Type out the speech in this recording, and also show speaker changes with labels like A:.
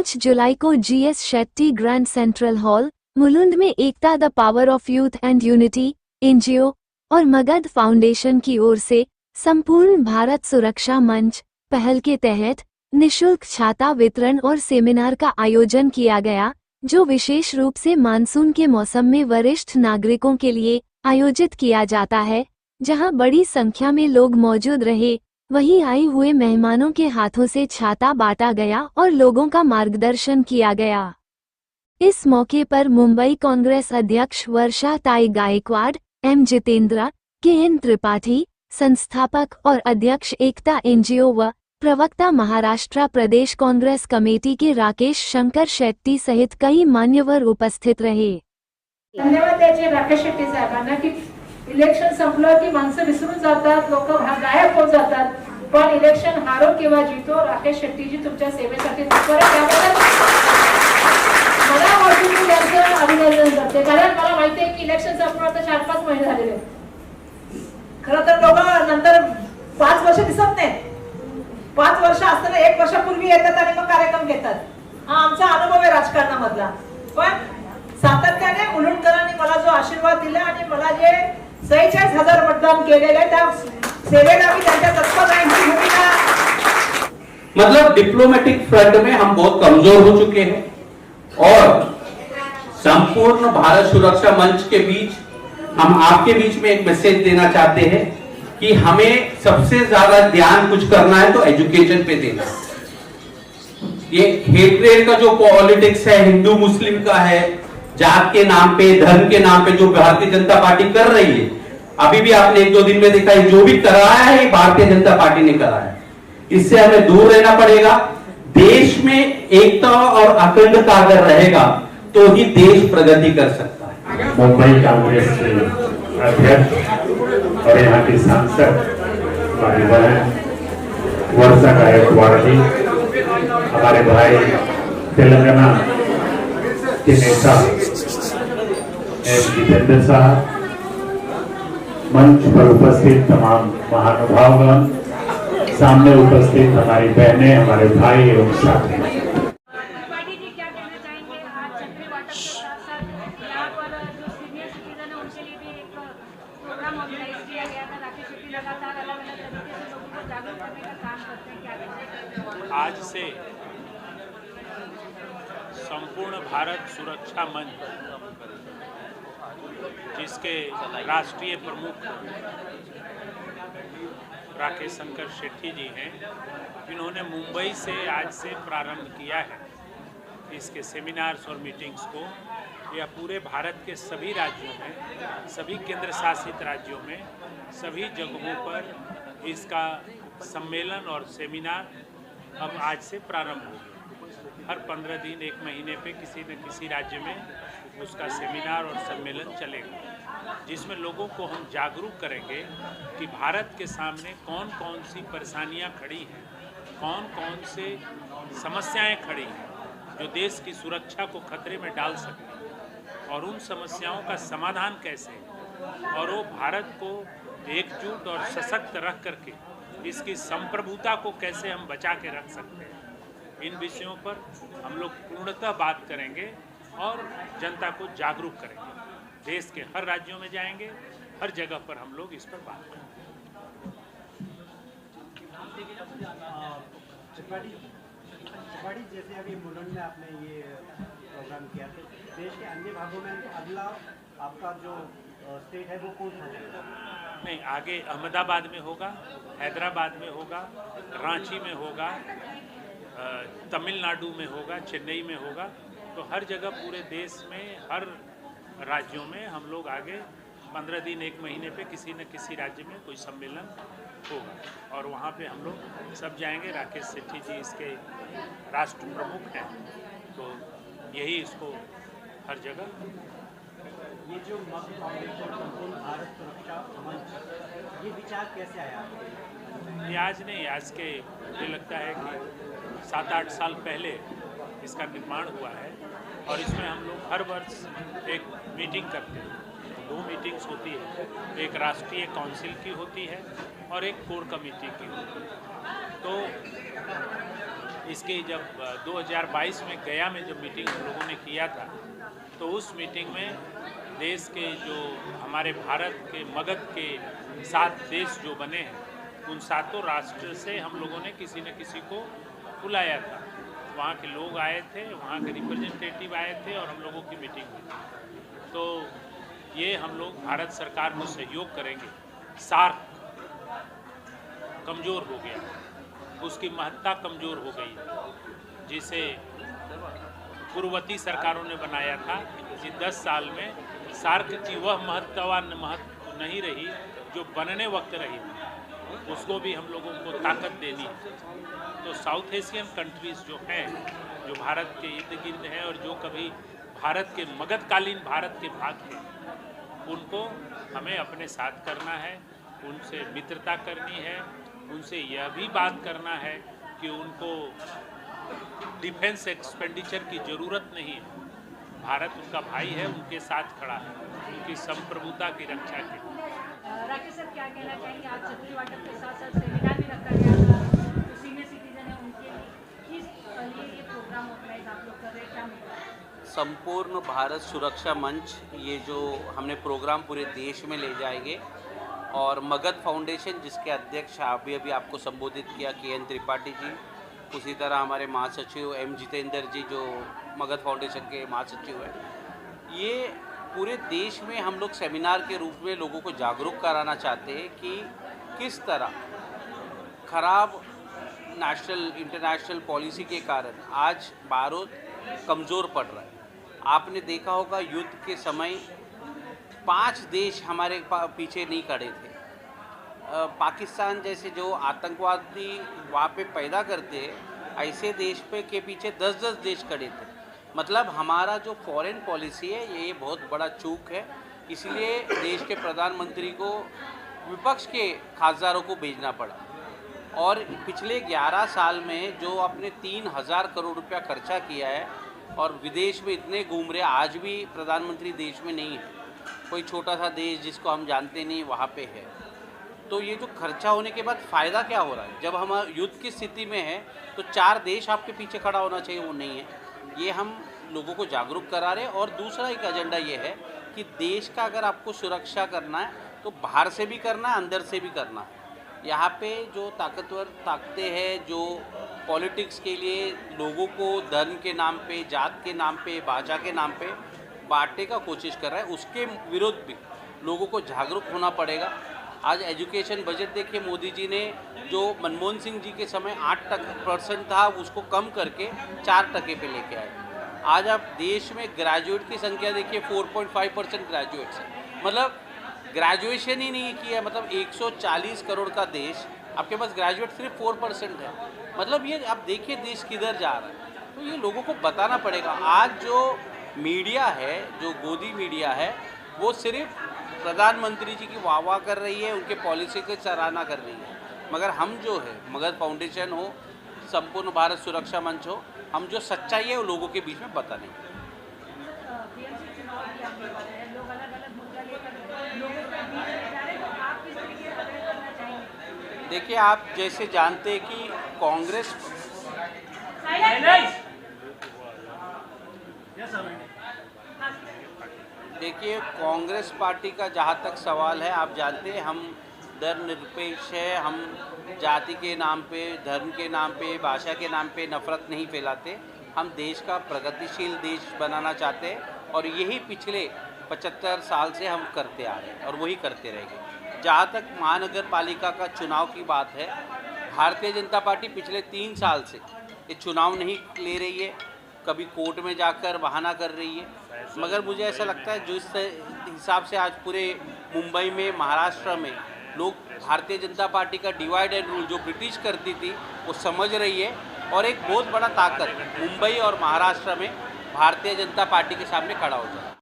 A: 5 जुलाई को GS Shetty grand central hall, Mulund में Ekta the power of youth and unity NGO और मगध फाउंडेशन की ओर से संपूर्ण भारत सुरक्षा मंच पहल के तहत निशुल्क छाता वितरण और सेमिनार का आयोजन किया गया, जो विशेष रूप से मानसून के मौसम में वरिष्ठ नागरिकों के लिए आयोजित किया जाता है, जहां बड़ी संख्या में लोग मौजूद रहे। वहीं आए हुए मेहमानों के हाथों से छाता बांटा गया और लोगों का मार्गदर्शन किया गया। इस मौके पर मुंबई कांग्रेस अध्यक्ष वर्षा ताई गायकवाड़, M जितेंद्र, KN त्रिपाठी, संस्थापक और अध्यक्ष एकता NGO व प्रवक्ता महाराष्ट्र प्रदेश कांग्रेस कमेटी के राकेश शंकर शेट्टी सहित कई मान्यवर उपस्थित रहे।
B: धन्यवाद द्यायचे राकेश शेट्टी साहेबांना की इलेक्शन संपलं की माणसं विसरून जातात, लोक गायब होत जातात, पण इलेक्शन हारो किंवा जीतो राकेश शेट्टीजी तुमच्या सेवेसाठी तत्पर आहे। त्याबद्दल मला वाटतं त्यांचं अभिनंदन करते, कारण मला माहिती आहे की इलेक्शन संपलं आता 4-5 महिने झालेले आहेत। खरं तर लोक नंतर 5 वर्ष दिसत नाही, 5 वर्ष असताना 1 वर्षापूर्वी येतात आणि मग कार्यक्रम घेतात। हा आमचा अनुभव आहे राजकारणामधला। पण सातत्याने मुलुंडकरांनी मला जो आशीर्वाद दिला आणि मला जे 46,000 मतदान केलेले त्या सेवेला मी त्यांच्या तत्परतेची भूमिका।
C: मतलब डिप्लोमेटिक फ्रंट में हम बहुत कमजोर हो चुके हैं और संपूर्ण भारत सुरक्षा मंच के बीच हम आपके बीच में एक मैसेज देना चाहते हैं कि हमें सबसे ज्यादा ध्यान कुछ करना है तो एजुकेशन पे देना। ये हेट्रेड का जो पॉलिटिक्स है, हिंदू मुस्लिम का है, जात के नाम पे, धर्म के नाम पे जो भारतीय जनता पार्टी कर रही है, अभी भी आपने 1-2 दिन में देखा है, जो भी कराया है ये भारतीय जनता पार्टी ने कराया है। इससे हमें दूर रहना पड़ेगा। देश में एकता और अखंडता अगर रहेगा तो ही देश प्रगति कर सकता है।
D: मुंबई कांग्रेस के अध्यक्ष और यहाँ की सांसद हमारी बहन वर्षा गायकवाड़ जी, हमारे भाई तेलंगाना के नेता M जितेंद्र साहब, मंच पर उपस्थित तमाम महानुभावगण, सामने उपस्थित हमारी बहनें, हमारे भाई एवं साथी।
E: आज से संपूर्ण भारत सुरक्षा मंच, जिसके राष्ट्रीय प्रमुख राकेश शंकर शेट्टी जी हैं, इन्होंने मुंबई से आज से प्रारंभ किया है इसके सेमिनार्स और मीटिंग्स को। यह पूरे भारत के सभी राज्यों में, सभी केंद्र शासित राज्यों में, सभी जगहों पर इसका सम्मेलन और सेमिनार अब आज से प्रारंभ होगा। हर 15 दिन 1 महीने पे किसी न किसी राज्य में उसका सेमिनार और सम्मेलन चलेगा, जिसमें लोगों को हम जागरूक करेंगे कि भारत के सामने कौन कौन सी परेशानियां खड़ी हैं, कौन कौन से समस्याएं खड़ी हैं जो देश की सुरक्षा को खतरे में डाल सकती हैं, और उन समस्याओं का समाधान कैसे है, और वो भारत को एकजुट और सशक्त रख करके इसकी संप्रभुता को कैसे हम बचा के रख सकते हैं। इन विषयों पर हम लोग पूर्णतः बात करेंगे और जनता को जागरूक करेंगे। देश के हर राज्यों में जाएंगे, हर जगह पर हम लोग इस पर बात करेंगे।
F: जैसे अभी मुलुंड में आपने ये प्रोग्राम किया, तो देश के अन्य भागों में अगला आपका जो स्टेट है वो कौन सा है?
E: नहीं, आगे अहमदाबाद में होगा, हैदराबाद में होगा, रांची में होगा, तमिलनाडु में होगा, चेन्नई में होगा। तो हर जगह पूरे देश में, हर राज्यों में हम लोग आगे 15 दिन 1 महीने पे किसी न किसी राज्य में कोई सम्मेलन होगा और वहाँ पे हम लोग सब जाएंगे। राकेश शेट्टी जी इसके राष्ट्र प्रमुख हैं, तो यही इसको हर जगह।
F: ये जो मगध फाउंडेशन संपूर्ण भारत सुरक्षा मंच, ये विचार कैसे आया?
E: ये आज नहीं, आज के मुझे लगता है कि 7-8 साल पहले इसका निर्माण हुआ है और इसमें हम लोग हर वर्ष एक मीटिंग करते हैं। 2 मीटिंग्स होती है, एक राष्ट्रीय काउंसिल की होती है और एक कोर कमेटी की होती है। तो इसकी जब 2022 में गया में जब मीटिंग हम लोगों ने किया था, तो उस मीटिंग में देश के जो हमारे भारत के मगध के 7 देश जो बने हैं, उन 7 राष्ट्र से हम लोगों ने किसी न किसी को बुलाया था। वहाँ के लोग आए थे, वहाँ के रिप्रेजेंटेटिव आए थे और हम लोगों की मीटिंग हुई थी। तो ये हम लोग भारत सरकार को सहयोग करेंगे। सार्क कमज़ोर हो गया, उसकी महत्ता कमज़ोर हो गई, जिसे पूर्ववर्ती सरकारों ने बनाया था कि 10 साल में सार्क की वह महत्व नहीं रही जो बनने वक्त रही थी। उसको भी हम लोगों को ताकत देनी है। तो साउथ एशियन कंट्रीज़ जो हैं, जो भारत के इर्द गिर्द हैं और जो कभी भारत के मगधकालीन भारत के भाग थे, उनको हमें अपने साथ करना है, उनसे मित्रता करनी है, उनसे यह भी बात करना है कि उनको डिफेंस एक्सपेंडिचर की ज़रूरत नहीं है। भारत उनका भाई है, उनके साथ खड़ा है, उनकी संप्रभुता की रक्षा के लिए।
G: राकेश सर, क्या कहना चाहेंगे? आज छतरी वाटप के साथ साथ सेमिनार भी रखा गया था, जो सीनियर सिटीजन है उनके लिए किस लिए ये प्रोग्राम ऑर्गेनाइज आप लोग कर रहे हैं, क्या मुद्दा है?
H: संपूर्ण भारत सुरक्षा मंच, ये जो हमने प्रोग्राम पूरे देश में ले जाएंगे, और मगध फाउंडेशन जिसके अध्यक्ष अभी आपको संबोधित किया KN त्रिपाठी जी, उसी तरह हमारे महासचिव M जितेंद्र जी जो मगध फाउंडेशन के महासचिव हैं, ये पूरे देश में हम लोग सेमिनार के रूप में लोगों को जागरूक कराना चाहते हैं कि किस तरह खराब नेशनल इंटरनेशनल पॉलिसी के कारण आज भारत कमज़ोर पड़ रहा है। आपने देखा होगा युद्ध के समय 5 देश हमारे पीछे नहीं खड़े थे। पाकिस्तान जैसे जो आतंकवादी वहाँ पे पैदा करते हैं, ऐसे देश पे के पीछे 10-10 देश खड़े थे। मतलब हमारा जो फॉरेन पॉलिसी है ये बहुत बड़ा चूक है। इसलिए देश के प्रधानमंत्री को विपक्ष के खासदारों को भेजना पड़ा, और पिछले 11 साल में जो आपने 3000 करोड़ रुपया खर्चा किया है और विदेश में इतने घूम रहे, आज भी प्रधानमंत्री देश में नहीं है, कोई छोटा सा देश जिसको हम जानते नहीं वहाँ पे है। तो ये जो खर्चा होने के बाद फ़ायदा क्या हो रहा है? जब हम युद्ध की स्थिति में है तो 4 देश आपके पीछे खड़ा होना चाहिए, वो नहीं है। ये हम लोगों को जागरूक करा रहे हैं। और दूसरा एक एजेंडा ये है कि देश का अगर आपको सुरक्षा करना है तो बाहर से भी करना है, अंदर से भी करना है। यहाँ पे जो ताकतवर ताकतें हैं जो पॉलिटिक्स के लिए लोगों को धर्म के नाम पे, जात के नाम पे, भाषा के नाम पे बांटने का कोशिश कर रहा है, उसके विरुद्ध भी लोगों को जागरूक होना पड़ेगा। आज एजुकेशन बजट देखिए, मोदी जी ने जो मनमोहन सिंह जी के समय 8% था उसको कम करके 4% पे लेके आए। आज आप देश में ग्रेजुएट की संख्या देखिए, 4.5% ग्रेजुएट्स है। मतलब ग्रेजुएशन ही नहीं किया, मतलब 140 करोड़ का देश, आपके पास ग्रेजुएट सिर्फ 4% है। मतलब ये आप देखिए देश किधर जा रहा है। तो ये लोगों को बताना पड़ेगा। आज जो मीडिया है, जो गोदी मीडिया है, वो सिर्फ प्रधानमंत्री जी की वाह कर रही है, उनके पॉलिसी की सराहना कर रही है। मगर हम जो है, मगध फाउंडेशन हो, संपूर्ण भारत सुरक्षा मंच हो, हम जो सच्चाई है वो लोगों के बीच में बताने।
G: बीएमसी चुनाव भी आपने बताया, लोग अलग-अलग मुद्दा लेकर लोगों के बीच में जा रहे हैं, तो आप किस तरीके से अवेयर करना चाहेंगे?
H: देखिए, आप जैसे जानते हैं कि कांग्रेस देखिए कांग्रेस पार्टी का जहाँ तक सवाल है, आप जानते हैं हम धर्मनिरपेक्ष है, हम जाति के नाम पे, धर्म के नाम पे, भाषा के नाम पे नफरत नहीं फैलाते। हम देश का प्रगतिशील देश बनाना चाहते हैं और यही पिछले 75 साल से हम करते आ रहे हैं और वही करते रहेंगे। जहाँ तक महानगर पालिका का चुनाव की बात है, भारतीय जनता पार्टी पिछले 3 साल से ये चुनाव नहीं ले रही है, कभी कोर्ट में जाकर बहाना कर रही है। मगर मुझे ऐसा लगता है जो इस हिसाब से आज पूरे मुंबई में, महाराष्ट्र में लोग भारतीय जनता पार्टी का डिवाइड एंड रूल जो ब्रिटिश करती थी वो समझ रही है, और एक बहुत बड़ा ताकत मुंबई और महाराष्ट्र में भारतीय जनता पार्टी के सामने खड़ा हो जाए।